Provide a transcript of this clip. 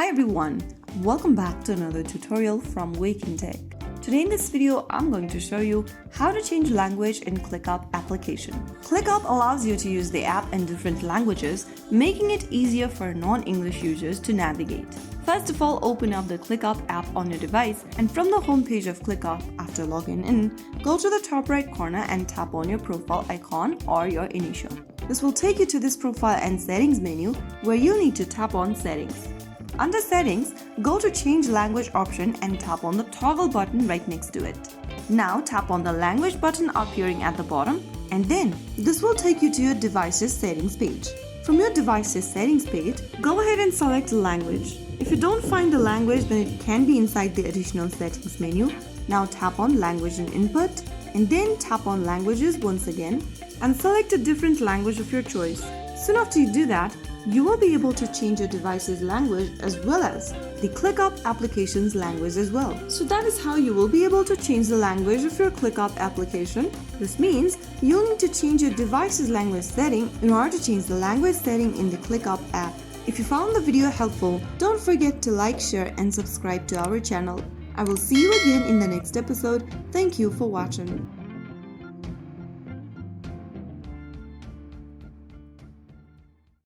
Hi everyone, welcome back to another tutorial from Wake&Tech. Today in this video, I'm going to show you how to change language in ClickUp application. ClickUp allows you to use the app in different languages, making it easier for non-English users to navigate. First of all, open up the ClickUp app on your device, and from the home page of ClickUp, after logging in, go to the top right corner and tap on your profile icon or your initial. This will take you to this profile and settings menu where you need to tap on settings. Under settings, go to change language option and tap on the toggle button right next to it. Now tap on the language button appearing at the bottom, and then this will take you to your device's settings page. From your device's settings page, go ahead and select language. If you don't find the language, then it can be inside the additional settings menu. Now tap on language and input, and then tap on languages once again and select a different language of your choice. Soon after you do that, you will be able to change your device's language as well as the ClickUp application's language as well. So that is how you will be able to change the language of your ClickUp application. This means you'll need to change your device's language setting in order to change the language setting in the ClickUp app. If you found the video helpful, don't forget to like, share and subscribe to our channel. I will see you again in the next episode. Thank you for watching.